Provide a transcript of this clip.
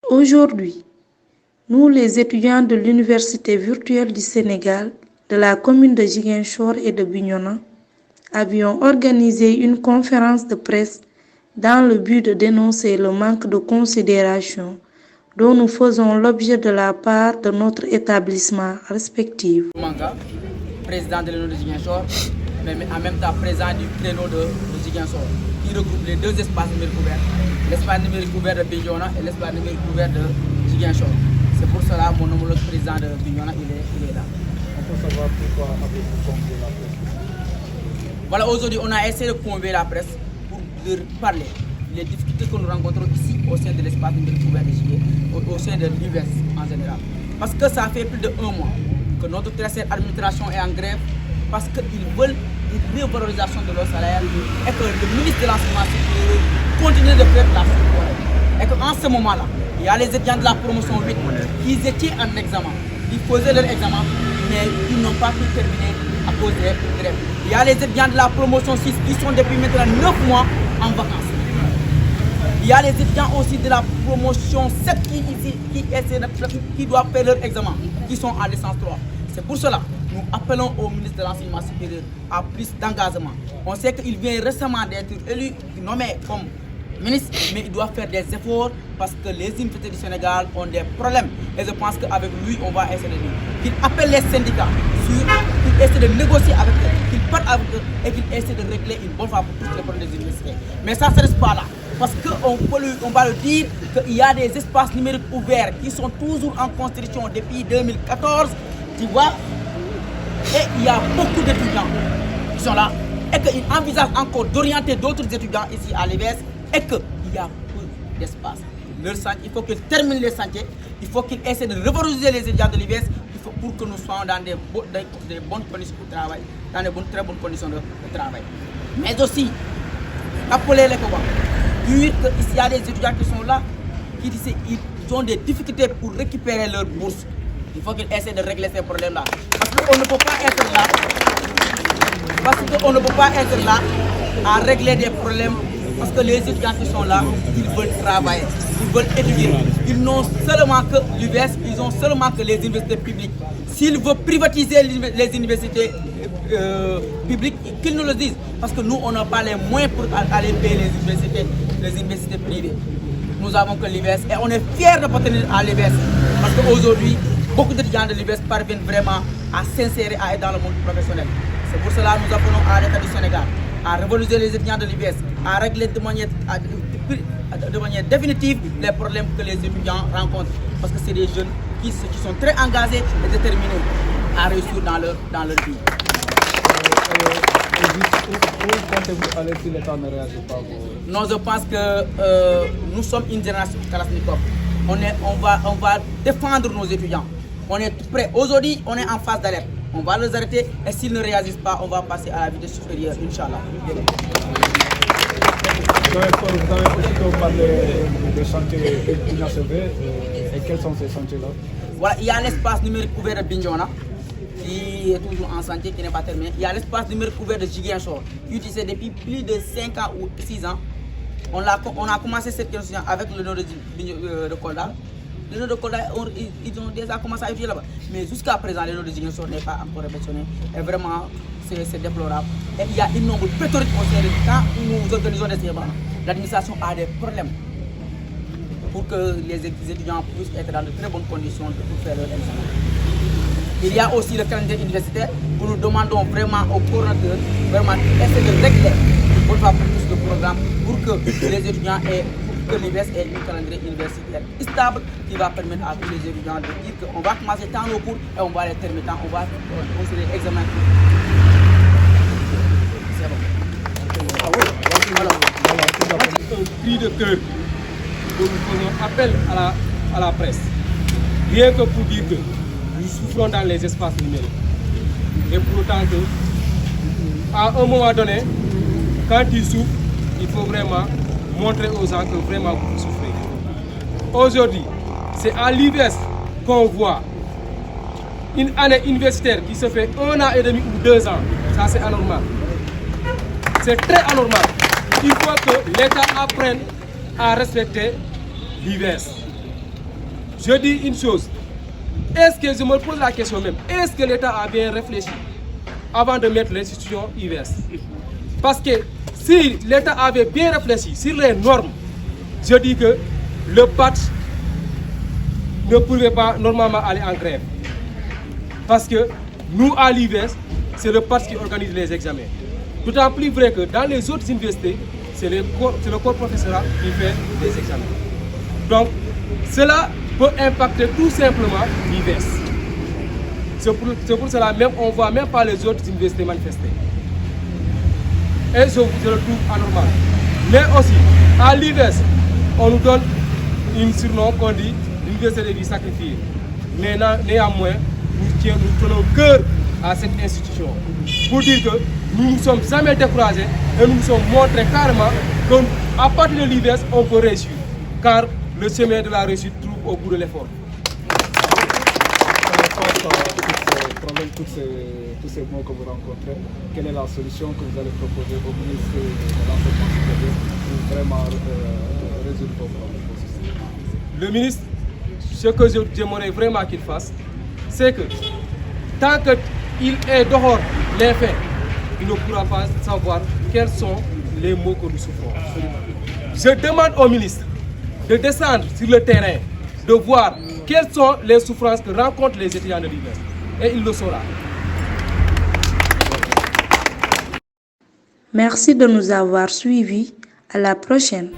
Aujourd'hui, nous, les étudiants de l'Université virtuelle du Sénégal, de la commune de Ziguinchor et de Bignona, avions organisé une conférence de presse dans le but de dénoncer le manque de considération dont nous faisons l'objet de la part de notre établissement respectif. Manga, président de l'Union de Ziguinchor, mais en même temps président du créneau de Ziguinchor, qui regroupe les deux espaces numériques ouverts, l'espace numérique ouvert de Bignona et l'espace numérique ouvert de Ziguinchor. C'est pour cela que mon homologue président de Bignona, il est là. On peut savoir pourquoi avez-vous convié la presse? Voilà, aujourd'hui, on a essayé de convier la presse pour leur parler des difficultés que nous rencontrons ici au sein de l'espace numérique ouvert de Ziguinchor, au sein de l'UVS en général. Parce que ça fait plus de 1 mois que notre très chère administration est en grève parce qu'ils veulent une revalorisation de leur salaire et que le ministre de l'enseignement supérieur continue de faire la chose. Et qu'en ce moment-là, il y a les étudiants de la promotion 8 qui étaient en examen. Ils faisaient leur examen, mais ils n'ont pas pu terminer à cause des grèves. Il y a les étudiants de la promotion 6 qui sont depuis maintenant 9 mois en vacances. Il y a les étudiants aussi de la promotion 7 qui doivent faire leur examen, qui sont en licence 3. C'est pour cela que nous appelons au ministre de l'Enseignement supérieur à plus d'engagement. On sait qu'il vient récemment d'être élu, nommé comme ministre, mais il doit faire des efforts parce que les universités du Sénégal ont des problèmes. Et je pense qu'avec lui, on va essayer de lui. Qu'il appelle les syndicats, qu'il essaie de négocier avec eux, qu'il parle avec eux et qu'il essaie de régler une bonne fois pour tous les problèmes des universités. Mais ça ne se reste pas là. Parce qu'on va le dire qu'il y a des espaces numériques ouverts qui sont toujours en construction depuis 2014, tu vois. Et il y a beaucoup d'étudiants qui sont là et qu'ils envisagent encore d'orienter d'autres étudiants ici à l'EVS et qu'il y a peu d'espace. Il faut qu'ils terminent les chantiers, il faut qu'ils essaient de revaloriser les étudiants de l'EVS pour que nous soyons dans des bonnes conditions de travail, dans des très bonnes conditions de travail. Mais aussi, appeler les combats. Dire qu'il y a des étudiants qui sont là, qui disent qu'ils ont des difficultés pour récupérer leur bourse. Il faut qu'ils essaient de régler ces problèmes-là. Parce qu'on ne peut pas être là. Parce qu'on ne peut pas être là à régler des problèmes. Parce que les étudiants qui sont là, ils veulent travailler, ils veulent étudier. Ils n'ont seulement que l'UVS, ils ont seulement que les universités publiques. S'ils veulent privatiser les universités publiques, qu'ils nous le disent. Parce que nous, on n'a pas les moyens pour aller payer les universités privées. Nous avons que l'UVS et on est fiers d'appartenir à l'UVS. Parce qu'aujourd'hui, beaucoup d'étudiants de l'UVS parviennent vraiment à s'insérer, à être dans le monde professionnel. C'est pour cela que nous appelons à l'État du Sénégal à révolutionner les étudiants de l'UVS, à régler de manière définitive les problèmes que les étudiants rencontrent. Parce que c'est des jeunes qui sont très engagés et déterminés à réussir dans leur vie. Où comptez-vous aller si l'État ne réagit pas? Non, je pense que nous sommes une génération Kalashnikov. On va défendre nos étudiants. On est prêts. Aujourd'hui, on est en phase d'alerte. On va les arrêter et s'ils ne réagissent pas, on va passer à la vitesse supérieure, Inch'Allah. Vous avez aussi parlé des chantiers inachevé. Et quels sont ces chantiers-là? Voilà, il y a l'espace numérique ouvert de Bignona qui est toujours en chantier, qui n'est pas terminé. Il y a l'espace numérique ouvert de Ziguinchor qui est utilisé depuis plus de 5 ans ou 6 ans. On a commencé cette question avec le nom de Kolda. Le nom de Kolda, ils ont déjà commencé à utiliser là-bas. Mais jusqu'à présent, le nom de Ziguinchor n'est pas encore réfectionné. Et vraiment, c'est déplorable. Et il y a une nombre pléthorique au sein de quand nous organisons des événements. L'administration a des problèmes pour que les étudiants puissent être dans de très bonnes conditions pour faire leur examen. Il y a aussi le calendrier universitaire où nous demandons vraiment aux coordonnateurs vraiment d'essayer de régler pour le programme pour que les étudiants aient que l'UVS ait un calendrier universitaire stable qui va permettre à tous les étudiants de dire qu'on va commencer tant nos cours et on va les terminer tant, on va considérer l'examen. C'est bon. Ah oui, alors, un cri de cœur que nous faisons appel à la presse. Rien que pour dire que nous souffrons dans les espaces numériques. Et pour autant que, à un moment donné, quand ils souffrent, il faut vraiment montrer aux gens que vraiment vous souffrez. Aujourd'hui, c'est à l'UVS qu'on voit une année universitaire qui se fait 1 an et demi ou 2 ans. Ça, c'est anormal. C'est très anormal. Il faut que l'État apprenne à respecter l'UVS. je dis une chose. Est-ce que je me pose la question même, est-ce que l'État a bien réfléchi avant de mettre l'institution UVS? Parce que si l'État avait bien réfléchi sur les normes, je dis que le patch ne pouvait pas normalement aller en grève. Parce que nous, à l'UVS, c'est le patch qui organise les examens. D'autant plus vrai que dans les autres universités, c'est le corps professoral qui fait les examens. Donc, cela peut impacter tout simplement l'UVS. C'est pour cela même on ne voit même pas les autres universités manifester. Et je le trouve anormal. Mais aussi, à l'UVS, on nous donne une surnom qu'on dit l'université des vies sacrifiées. Mais néanmoins, nous tenons cœur à cette institution pour dire que nous ne sommes jamais découragés et nous nous sommes montrés carrément qu'à partir de l'UVS, on peut réussir. Car le chemin de la réussite trouve au bout de l'effort. Tous ces mots que vous rencontrez, quelle est la solution que vous allez proposer au ministre de l'Enseignement supérieur pour vraiment résoudre vos problèmes? Le ministre, ce que j'aimerais vraiment qu'il fasse, c'est que tant qu'il est dehors les faits, il ne pourra pas savoir quels sont les mots que nous souffrons. Je demande au ministre de descendre sur le terrain, de voir quelles sont les souffrances que rencontrent les étudiants de l'UVS. Et il le saura. Merci de nous avoir suivis. À la prochaine.